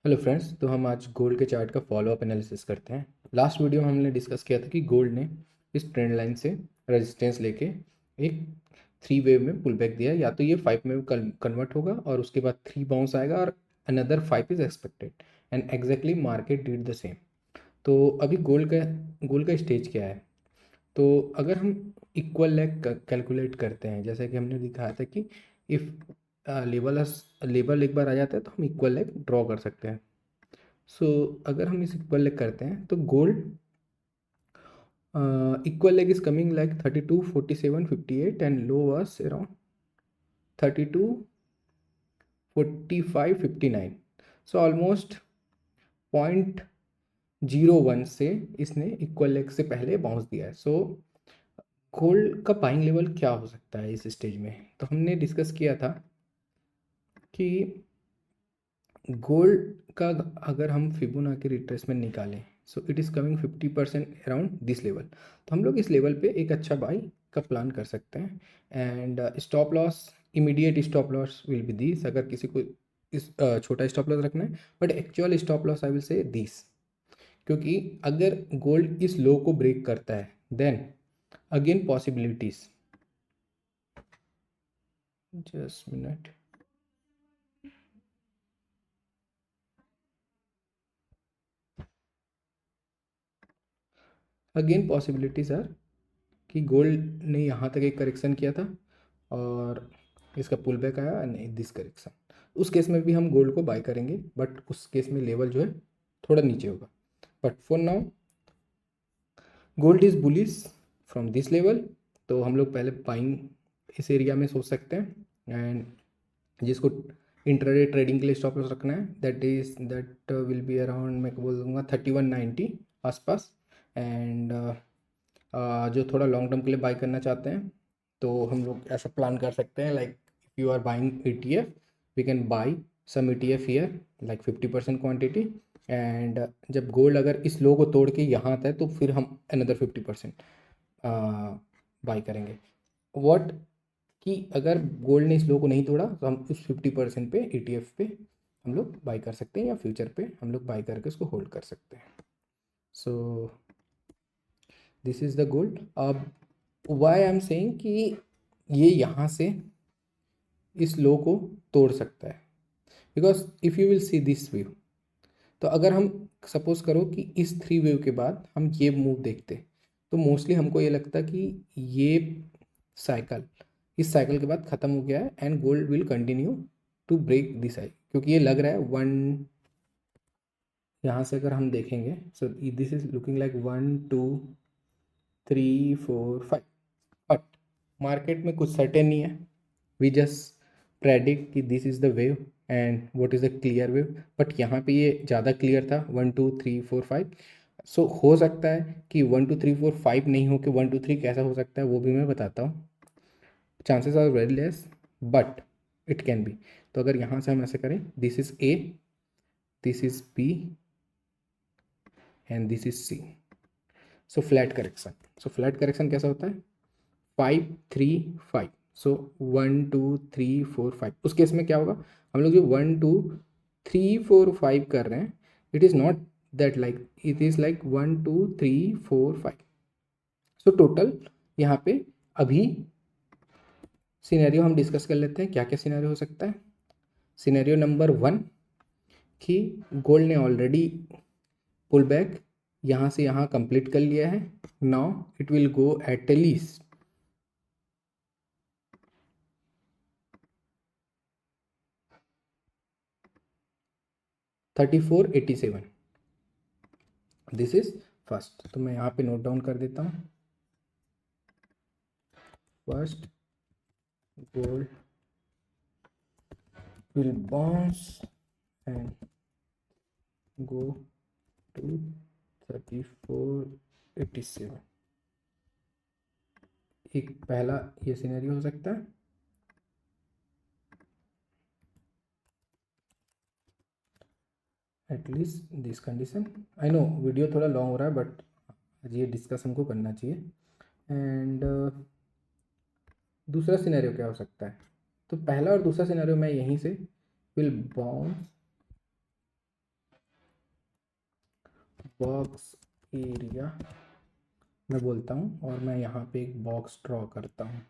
Hello friends, तो हम आज गोल्ड के चार्ट का फॉलोअप एनालिसिस करते हैं। लास्ट वीडियो में हमने डिस्कस किया था कि गोल्ड ने इस ट्रेंड लाइन से रेजिस्टेंस लेके एक थ्री वेव में पुल बैक दिया, या तो ये फाइव में कन्वर्ट होगा और उसके बाद थ्री बाउंस आएगा और another five is expected, and exactly market did the same. तो अभी गोल्ड का स्टेज क्या है? तो अगर हम इक्वल लेग कैलकुलेट करते हैं, जैसे कि हमने दिखाया था कि इफ़ लेवल लेवल एक बार आ जाता है तो हम इक्वल लेग ड्रॉ कर सकते हैं। सो अगर हम इस इक्वल लेग करते हैं तो gold equal leg is coming like 32, 47, 58 and low was around 32, 45, 59। So almost 0.01 से इसने इक्वल लेग से पहले बाउंस दिया है। सो गोल्ड का बाइंग लेवल क्या हो सकता है इस स्टेज में? तो हमने डिस्कस किया था कि गोल्ड का अगर हम फिबोनाची रिट्रेसमेंट निकालें, so it is coming 50% around this level. तो हम लोग इस लेवल पे एक अच्छा बाई का प्लान कर सकते हैं। And stop loss, immediate stop loss will be this, अगर किसी को इस छोटा स्टॉप लॉस रखना है, but actual stop loss I will say this. क्योंकि अगर गोल्ड इस लो को ब्रेक करता है then again possibilities, just minute, again possibilities are कि गोल्ड ने यहाँ तक एक करेक्शन किया था और इसका पुल बैक आया एंड दिस करेक्शन। उस केस में भी हम गोल्ड को बाय करेंगे, बट उस केस में लेवल जो है थोड़ा नीचे होगा। But for now gold is bullish from this level. तो हम लोग पहले बाइंग इस एरिया में सोच सकते हैं, एंड जिसको इंट्राडे ट्रेडिंग के लिए स्टॉप लॉस रखना है दैट विल बी अराउंड, मैं बोल दूंगा 3190 आसपास। एंड जो थोड़ा लॉन्ग टर्म के लिए बाई करना चाहते हैं तो हम लोग ऐसा प्लान कर सकते हैं, like if you are buying E T F, we can buy some E T F here like 50% quantity. And जब गोल्ड अगर इस लो को तोड़ के यहाँ आता है तो फिर हम अनदर 50% बाई करेंगे। वॉट कि अगर गोल्ड ने इस लो को नहीं तोड़ा तो हम उस 50% पे ई टी एफ पे हम लोग बाई कर सकते हैं, या फ्यूचर पे हम लोग बाई करके उसको होल्ड कर सकते हैं। So this is the gold. अब वाई आई एम सेइंग कि ये यहाँ से इस लो को तोड़ सकता है, because if you will see this view, तो अगर हम सपोज करो कि इस थ्री वेव के बाद हम ये मूव देखते, तो मोस्टली हमको ये लगता है कि ये साइकिल इस साइकिल के बाद ख़त्म हो गया है and gold will continue to break this cycle, क्योंकि ये लग रहा है वन, यहाँ से अगर हम देखेंगे, so this is looking like 1, 2, 3, 4, 5, but market में कुछ सर्टेन नहीं है। वी जस्ट प्रेडिक्ट कि this is the wave and what is the clear wave, but यहाँ पे ये ज़्यादा क्लियर था 1, 2, 3, 4, 5। सो हो सकता है कि 1, 2, 3, 4, 5 नहीं हो, कि 1, 2, 3 कैसा हो सकता है वो भी मैं बताता हूँ। Chances are very less, but it can be. तो अगर यहाँ से हम ऐसे करें, this is A, this is B and this is C. So flat correction. So flat correction कैसा होता है? 5, 3, 5। सो 1, 2, 3, 4, 5। उस केस में क्या होगा? हम लोग जो 1, 2, 3, 4, 5 कर रहे हैं, it is not that, like it is like 1, 2, 3, 4, 5। So total यहाँ पे अभी सिनेरियो हम डिस्कस कर लेते हैं, क्या क्या सिनेरियो हो सकता है। सिनेरियो नंबर 1 कि गोल्ड ने ऑलरेडी पुल बैक यहाँ से यहाँ कंप्लीट कर लिया है। Now it will go at least 3487। This is first, तो मैं यहाँ पे नोट डाउन कर देता हूँ। First, gold will bounce and go to 3487। एक पहला ये सिनेरियो हो सकता है। At least this condition, I know video थोड़ा लॉन्ग हो रहा है, बट ये डिस्कस हमको करना चाहिए। एंड दूसरा सिनेरियो क्या हो सकता है? तो पहला और दूसरा सिनेरियो मैं यहीं से विल बाउंस बॉक्स एरिया मैं बोलता हूँ और मैं यहाँ पे एक बॉक्स ड्रॉ करता हूँ।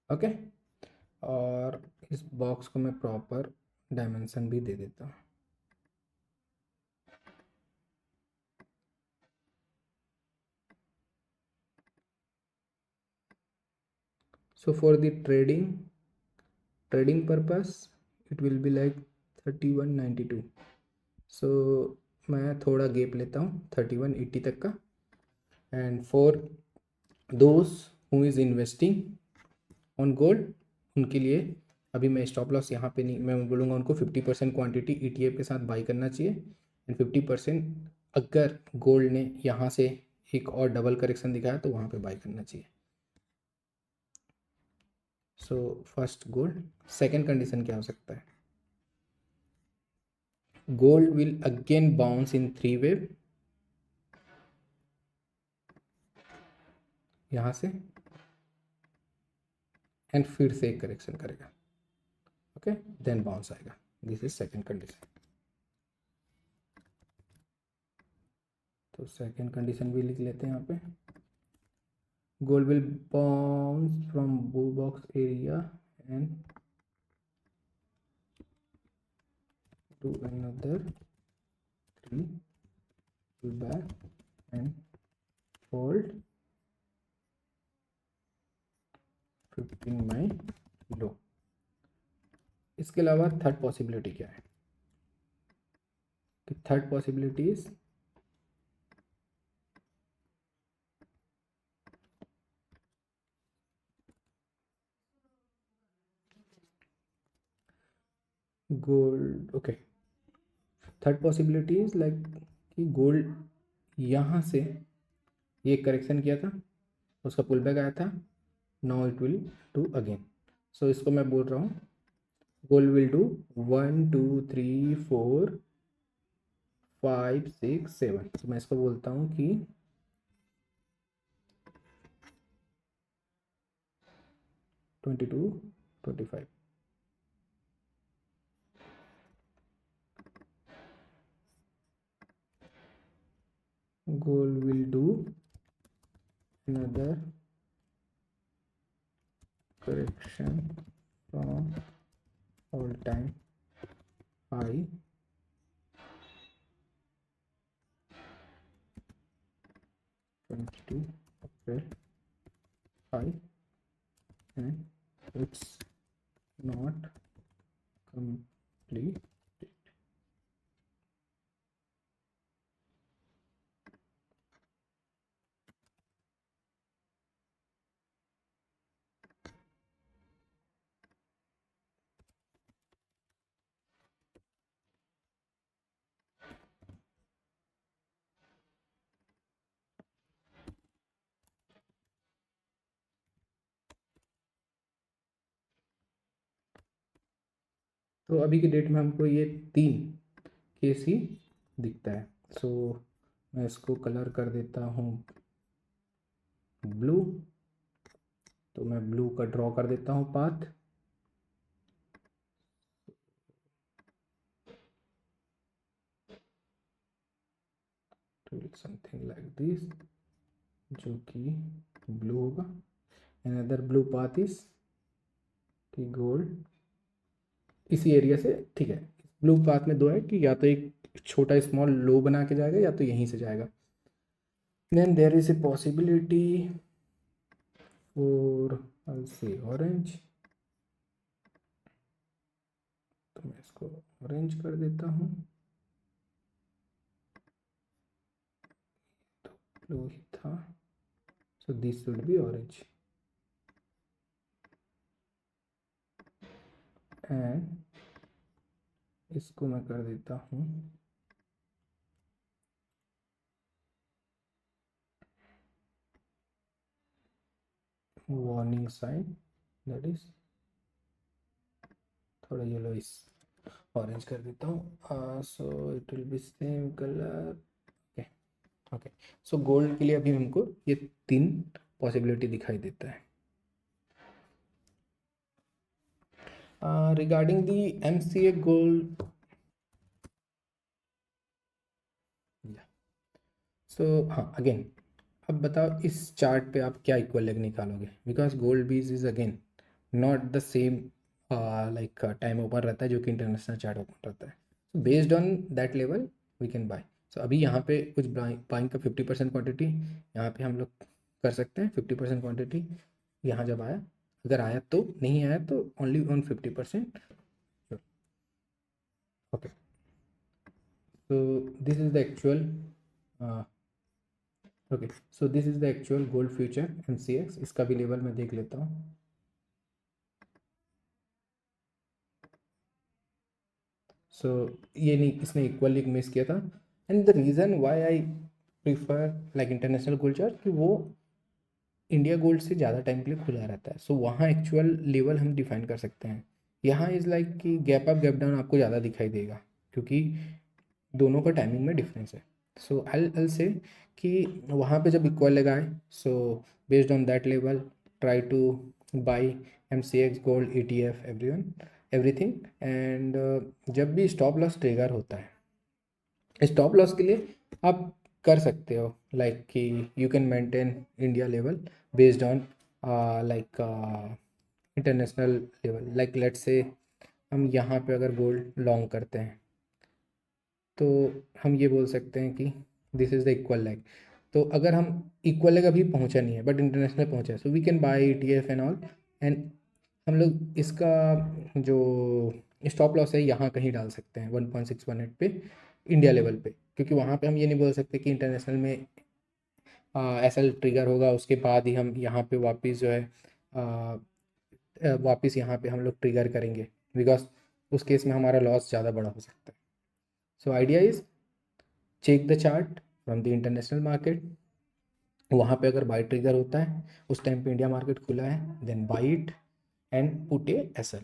ओके, और इस बॉक्स को मैं प्रॉपर डायमेंशन भी दे देता हूँ। So for the trading purpose it will be like 3192. So मैं थोड़ा गैप लेता हूँ 3180 तक का। And for those who is investing on gold, उनके लिए अभी मैं स्टॉप लॉस यहाँ पे नहीं, मैं बोलूँगा उनको 50% क्वांटिटी ETF के साथ बाई करना चाहिए एंड 50% अगर गोल्ड ने यहाँ से एक और डबल करेक्शन दिखाया तो वहाँ पे बाई करना चाहिए। So first gold. Second condition क्या हो सकता है? Gold will again bounce in 3 wave, यहाँ से, एंड फिर से एक करेक्शन करेगा। ओके, देन बाउंस आएगा। This is second condition. तो सेकेंड कंडीशन भी लिख लेते हैं यहाँ पे। गोल्ड विल बाउंस फ्रॉम बो box area and to another 3 back and hold 15 my low. इसके अलावा थर्ड पॉसिबिलिटी क्या है? कि third possibility is gold. Okay, third possibility is like कि गोल्ड यहाँ से ये करेक्शन किया था, उसका पुल बैक आया था, now it will do again. So इसको मैं बोल रहा हूँ गोल्ड विल डू 1 2 3 4 5 6 7। तो मैं इसको बोलता हूँ कि 22 25। gold will do another correction from all time high 22 April high, and it's not complete. तो अभी के डेट में हमको ये 3 केस ही दिखता है। सो मैं इसको कलर कर देता हूँ ब्लू। तो मैं ब्लू का ड्रॉ कर देता हूँ पाथ। समथिंग लाइक दिस, जो कि ब्लू होगा। अनदर ब्लू पाथ इज कि गोल्ड इसी एरिया से, ठीक है, ब्लू पाथ में दो है कि या तो एक छोटा स्मॉल लो बना के जाएगा या तो यहीं से जाएगा। Then there is a possibility for I say orange. तो मैं इसको ऑरेंज कर देता हूँ। तो ब्लू ही था, so this should be orange. And इसको मैं कर देता हूँ वार्निंग साइन, दैट इज थोड़ा येलो इस ऑरेंज कर देता हूँ। So it will be same colour. Okay, okay, so gold के लिए अभी हमको ये 3 पॉसिबिलिटी दिखाई देता है। Regarding the MCA gold, so हाँ अगेन, अब बताओ इस चार्ट पे आप क्या इक्वल लेग निकालोगे, because gold bees is again not the same like time open रहता है जो कि इंटरनेशनल चार्ट ओपन रहता है। So based on that level we can buy. सो अभी यहाँ पे कुछ बाइंग का 50% क्वांटिटी यहाँ पे हम लोग कर सकते हैं, 50% क्वांटिटी यहाँ जब आया, अगर आया तो, नहीं आया तो only on 50%। Okay, so this is the actual okay, so this is the actual gold future MCX। इसका भी लेवल मैं देख लेता हूँ। सो ये नहीं, इसने इक्वली मिस किया था। And the reason why I prefer like international gold chart कि वो इंडिया गोल्ड से ज़्यादा टाइम के लिए खुला रहता है। सो वहाँ एक्चुअल लेवल हम डिफाइन कर सकते हैं। यहाँ इज़ लाइक कि गैप अप गैप डाउन आपको ज़्यादा दिखाई देगा क्योंकि दोनों का टाइमिंग में डिफरेंस है। सो अल से कि वहाँ पे जब इक्वल लगाए, सो based on that level try two by MCX gold ETF everything. And जब भी स्टॉप लॉस ट्रिगर होता है, स्टॉप लॉस के लिए आप कर सकते हो लाइक कि you can maintain India level based on like international level. Like let's say हम यहाँ पे अगर गोल्ड लॉन्ग करते हैं तो हम ये बोल सकते हैं कि this is the equal leg. तो अगर हम इक्वल लेग अभी पहुँचा नहीं है बट इंटरनेशनल पहुँचा है, so we can buy ETF and all. And हम लोग इसका जो स्टॉप लॉस है यहाँ कहीं डाल सकते हैं 1.618 पे इंडिया लेवल पे, क्योंकि वहाँ पे हम ये नहीं बोल सकते कि इंटरनेशनल में ऐसा ट्रिगर होगा उसके बाद ही हम यहाँ पे वापस जो है वापस यहाँ पे हम लोग ट्रिगर करेंगे, बिकॉज उस केस में हमारा लॉस ज़्यादा बड़ा हो सकता है। So idea is check the chart from the international market. वहाँ पे अगर बाई ट्रिगर होता है उस टाइम पे इंडिया मार्केट खुला है, then buy it and put a SL।